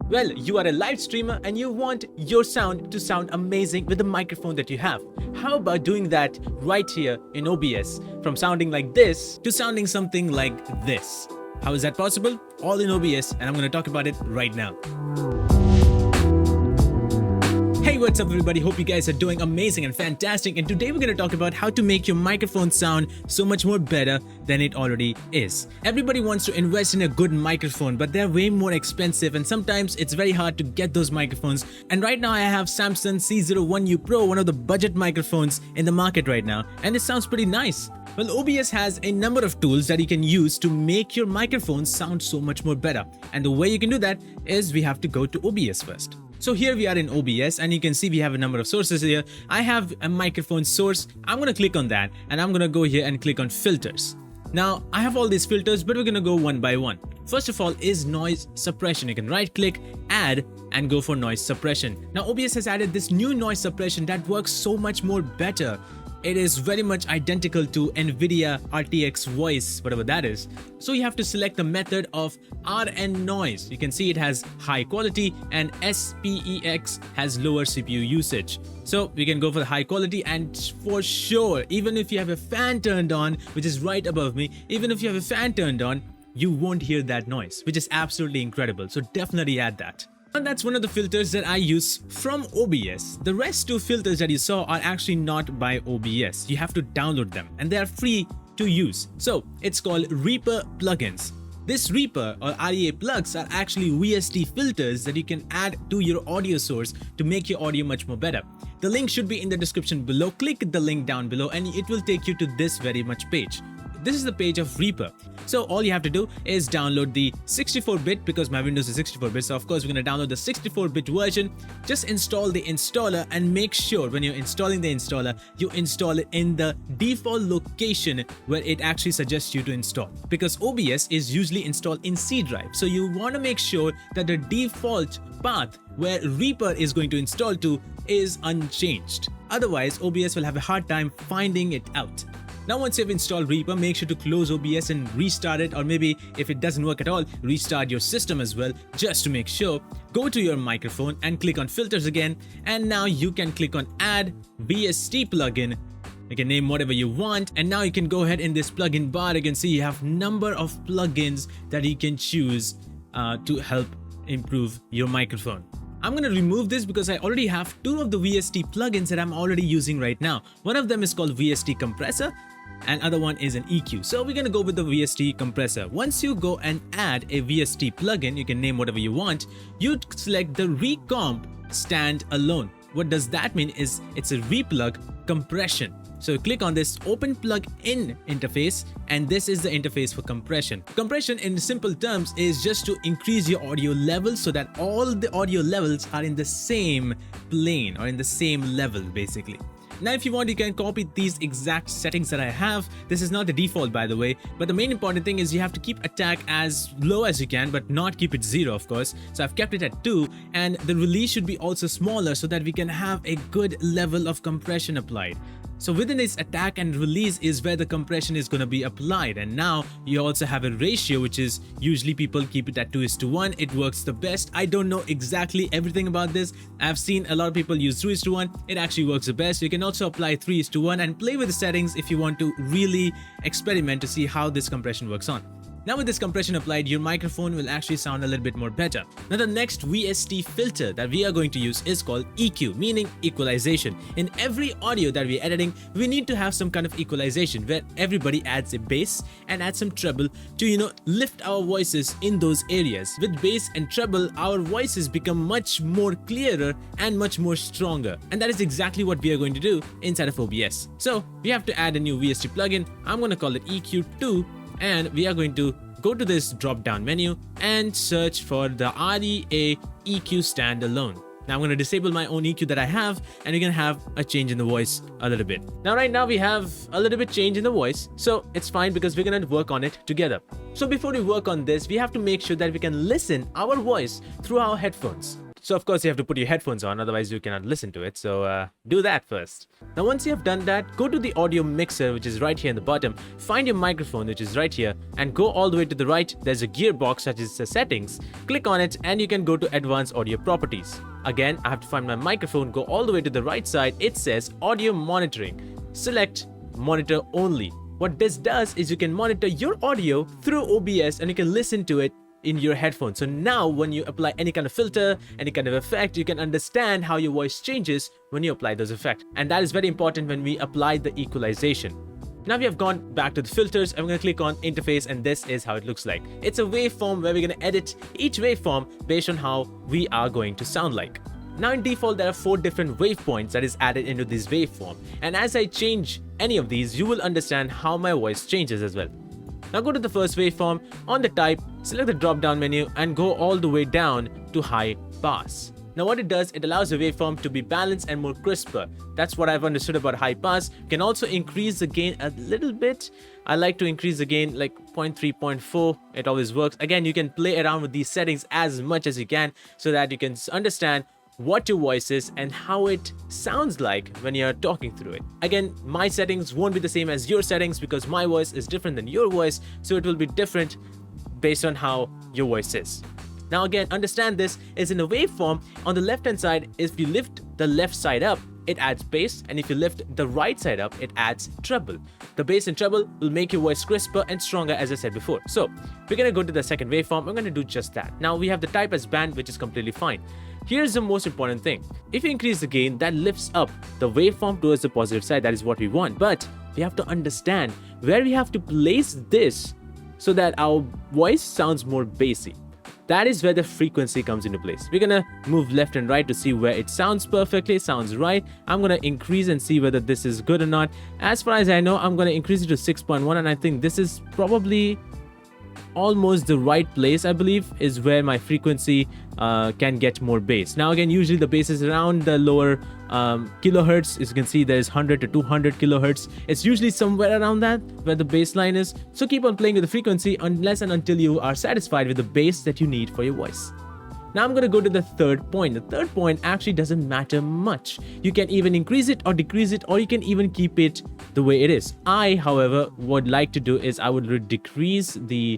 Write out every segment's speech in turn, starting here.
Well, you are a live streamer and you want your sound to sound amazing with the microphone that you have. How about doing that right here in OBS? From sounding like this to sounding something like this. How is that possible? All in OBS, and I'm going to talk about it right now. Hey, what's up everybody? Hope you guys are doing amazing and fantastic, and today we're going to talk about how to make your microphone sound so much more better than it already is. Everybody wants to invest in a good microphone, but they're way more expensive and sometimes it's very hard to get those microphones. And right now I have Samson C01U Pro, one of the budget microphones in the market right now, and it sounds pretty nice. Well, OBS has a number of tools that you can use to make your microphone sound so much more better. And the way you can do that is we have to go to OBS first. So here we are in OBS and you can see we have a number of sources here. I have a microphone source. I'm going to click on that and I'm going to go here and click on filters. Now I have all these filters, but we're going to go one by one. First of all is noise suppression. You can right click, add, and go for noise suppression. Now OBS has added this new noise suppression that works so much more better. It is very much identical to NVIDIA RTX voice, whatever that is. So you have to select the method of RN noise. You can see it has high quality and SPEX has lower CPU usage. So we can go for the high quality, and for sure, even if you have a fan turned on, which is right above me, even if you have a fan turned on, you won't hear that noise, which is absolutely incredible. So definitely add that. And that's one of the filters that I use from OBS. The rest two filters that you saw are actually not by OBS. You have to download them and they are free to use. So it's called Reaper plugins. This Reaper or REA plugs are actually VST filters that you can add to your audio source to make your audio much more better. The link should be in the description below. Click the link down below and it will take you to this very much page. This is the page of Reaper. So all you have to do is download the 64-bit, because my Windows is 64-bit. So of course we're going to download the 64-bit version. Just install the installer and make sure when you're installing the installer, you install it in the default location where it actually suggests you to install. Because OBS is usually installed in C drive. So you want to make sure that the default path where Reaper is going to install to is unchanged. Otherwise, OBS will have a hard time finding it out. Now once you've installed Reaper, make sure to close OBS and restart it, or maybe if it doesn't work at all, restart your system as well, just to make sure. Go to your microphone and click on filters again, and now you can click on add VST plugin. You can name whatever you want, and now you can go ahead in this plugin bar. You can see you have number of plugins that you can choose to help improve your microphone. I'm going to remove this because I already have two of the VST plugins that I'm already using right now. One of them is called VST compressor and other one is an EQ. So we're going to go with the VST compressor. Once you go and add a VST plugin, you can name whatever you want. You select the recomp stand alone. What does that mean is it's a replug compression. So click on this open plug-in interface, and this is the interface for compression. Compression in simple terms is just to increase your audio levels so that all the audio levels are in the same plane or in the same level basically. Now if you want, you can copy these exact settings that I have. This is not the default by the way, but the main important thing is you have to keep attack as low as you can, but not keep it 0 of course. So I've kept it at 2, and the release should be also smaller so that we can have a good level of compression applied. So within this attack and release is where the compression is going to be applied, and now you also have a ratio which is usually people keep it at 2:1. It works the best. I don't know exactly everything about this. I've seen a lot of people use 2:1. It actually works the best. You can also apply 3:1 and play with the settings if you want to really experiment to see how this compression works on. Now with this compression applied, your microphone will actually sound a little bit more better. Now the next VST filter that we are going to use is called EQ, meaning equalization. In every audio that we're editing, we need to have some kind of equalization where everybody adds a bass and adds some treble to, lift our voices in those areas. With bass and treble, our voices become much more clearer and much more stronger. And that is exactly what we are going to do inside of OBS. So we have to add a new VST plugin. I'm going to call it EQ2. And we are going to go to this drop down menu and search for the REA EQ standalone. Now I'm going to disable my own EQ that I have, and you're going to have a change in the voice a little bit. Now right now we have a little bit change in the voice, so it's fine because we're going to work on it together. So before we work on this, we have to make sure that we can listen our voice through our headphones. So of course you have to put your headphones on, otherwise you cannot listen to it. So do that first. Now once you have done that, go to the audio mixer, which is right here in the bottom. Find your microphone, which is right here, and go all the way to the right. There's a gearbox such as the settings. Click on it and you can go to advanced audio properties. Again, I have to find my microphone, go all the way to the right side. It says audio monitoring. Select monitor only. What this does is you can monitor your audio through OBS and you can listen to it in your headphones. So now when you apply any kind of filter, any kind of effect, you can understand how your voice changes when you apply those effects. And that is very important when we apply the equalization. Now we have gone back to the filters. I'm going to click on interface and this is how it looks like. It's a waveform where we're going to edit each waveform based on how we are going to sound like. Now in default, there are 4 different wavepoints that is added into this waveform. And as I change any of these, you will understand how my voice changes as well. Now go to the first waveform. On the type, select the drop down menu and go all the way down to high pass. Now what it does, it allows the waveform to be balanced and more crisper. That's what I've understood about high pass. You can also increase the gain a little bit. I like to increase the gain like 0.3, 0.4. It always works. Again, you can play around with these settings as much as you can so that you can understand what your voice is and how it sounds like when you're talking through it. Again, my settings won't be the same as your settings because my voice is different than your voice, so it will be different based on how your voice is. Now again, understand this is in a waveform. On the left hand side, if you lift the left side up, it adds bass, and if you lift the right side up, it adds treble. The bass and treble will make your voice crisper and stronger, as I said before. So we're gonna go to the second waveform. I'm gonna do just that. Now we have the type as band, which is completely fine. Here's the most important thing. If you increase the gain, that lifts up the waveform towards the positive side. That is what we want. But we have to understand where we have to place this so that our voice sounds more bassy. That is where the frequency comes into place. We're gonna move left and right to see where it sounds perfectly, sounds right. I'm gonna increase and see whether this is good or not. As far as I know, I'm gonna increase it to 6.1, and I think this is probably almost the right place. I believe is where my frequency can get more bass. Now again, usually the bass is around the lower kilohertz. As you can see, there's 100 to 200 kilohertz. It's usually somewhere around that where the bass line is. So keep on playing with the frequency unless and until you are satisfied with the bass that you need for your voice. Now I'm going to go to the third point. The third point actually doesn't matter much. You can even increase it or decrease it, or you can even keep it the way it is. I, however, would like to do is I would decrease the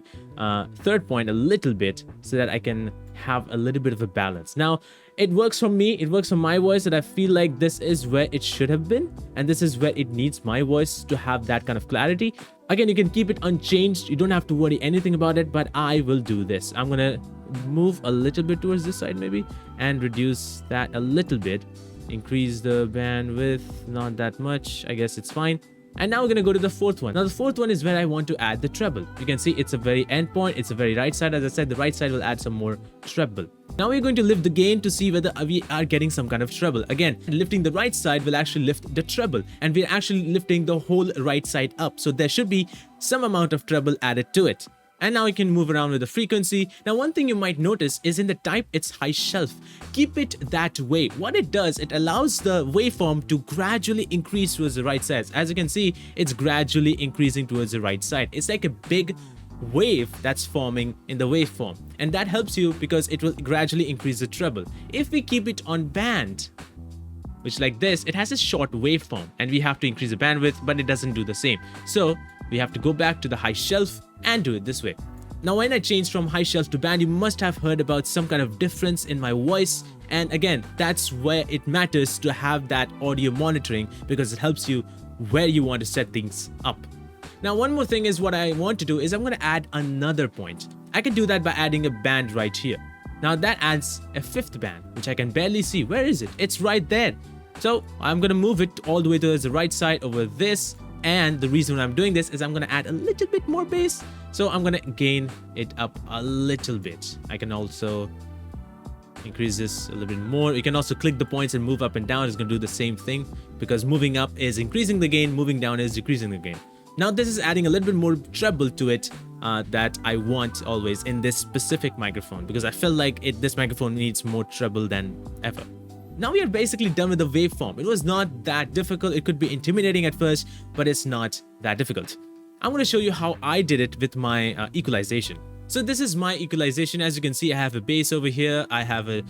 third point a little bit so that I can have a little bit of a balance. Now, it works for me. It works for my voice, that I feel like this is where it should have been, and this is where it needs my voice to have that kind of clarity. Again, you can keep it unchanged. You don't have to worry anything about it, but I will do this. I'm going to move a little bit towards this side maybe and reduce that a little bit. Increase the bandwidth, not that much. I guess it's fine. And now we're gonna go to the fourth one. Now the fourth one is where I want to add the treble. You can see it's a very end point. It's a very right side. As I said, the right side will add some more treble. Now we're going to lift the gain to see whether we are getting some kind of treble. Again, lifting the right side will actually lift the treble, and we're actually lifting the whole right side up. So there should be some amount of treble added to it. And now you can move around with the frequency. Now one thing you might notice is in the type, it's high shelf. Keep it that way. What it does, it allows the waveform to gradually increase towards the right side. As you can see, it's gradually increasing towards the right side. It's like a big wave that's forming in the waveform, and that helps you because it will gradually increase the treble. If we keep it on band, which like this, it has a short waveform and we have to increase the bandwidth, but it doesn't do the same. So we have to go back to the high shelf and do it this way. Now when I changed from high shelf to band, you must have heard about some kind of difference in my voice, and again, that's where it matters to have that audio monitoring, because it helps you where you want to set things up. Now one more thing is what I want to do is I'm going to add another point. I can do that by adding a band right here. Now that adds a fifth band, which I can barely see. Where is it? It's right there. So I'm going to move it all the way to the right side over this. And the reason I'm doing this is I'm going to add a little bit more bass. So I'm going to gain it up a little bit. I can also increase this a little bit more. You can also click the points and move up and down. It's going to do the same thing, because moving up is increasing the gain, moving down is decreasing the gain. Now this is adding a little bit more treble to it that I want always in this specific microphone, because I feel like this microphone needs more treble than ever. Now we are basically done with the waveform. It was not that difficult. It could be intimidating at first, but it's not that difficult. I'm going to show you how I did it with my equalization. So this is my equalization. As you can see, I have a bass over here. I have a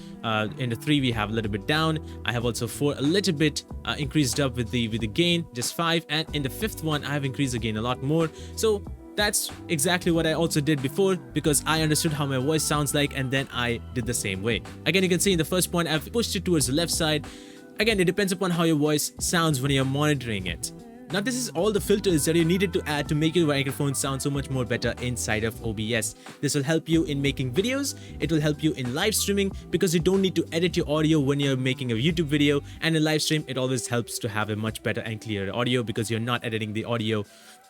in the 3 we have a little bit down. I have also 4 a little bit increased up with the gain, just 5, and in the 5th one I have increased the gain a lot more. So that's exactly what I also did before, because I understood how my voice sounds like, and then I did the same way. Again, you can see in the first point I've pushed it towards the left side. Again, it depends upon how your voice sounds when you're monitoring it. Now this is all the filters that you needed to add to make your microphone sound so much more better inside of OBS. This will help you in making videos, it will help you in live streaming, because you don't need to edit your audio when you're making a YouTube video, and in live stream it always helps to have a much better and clearer audio, because you're not editing the audio,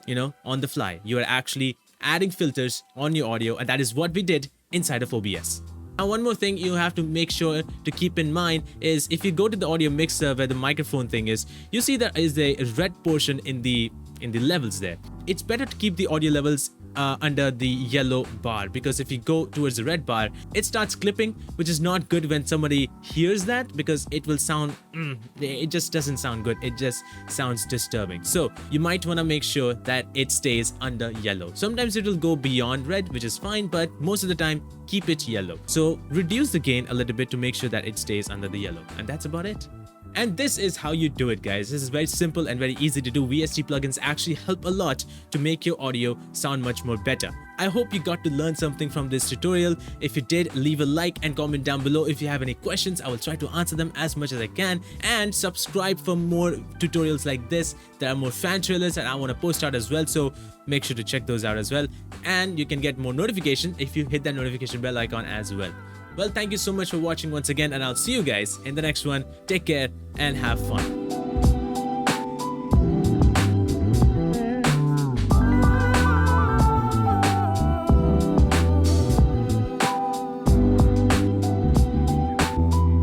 you know, on the fly. You are actually adding filters on your audio, and that is what we did inside of OBS. Now, one more thing you have to make sure to keep in mind is if you go to the audio mixer where the microphone thing is, you see there is a red portion in the levels there. It's better to keep the audio levels under the yellow bar, because if you go towards the red bar, it starts clipping, which is not good when somebody hears that, because it will sound it just doesn't sound good. It just sounds disturbing. So you might want to make sure that it stays under yellow. Sometimes it will go beyond red, which is fine, but most of the time keep it yellow. So reduce the gain a little bit to make sure that it stays under the yellow, and that's about it. And this is how you do it, guys. This is very simple and very easy to do. VST plugins actually help a lot to make your audio sound much more better. I hope you got to learn something from this tutorial. If you did, leave a like and comment down below. If you have any questions, I will try to answer them as much as I can. And subscribe for more tutorials like this. There are more fan trailers that I want to post out as well, so make sure to check those out as well. And you can get more notifications if you hit that notification bell icon as well. Well, thank you so much for watching once again, and I'll see you guys in the next one. Take care and have fun.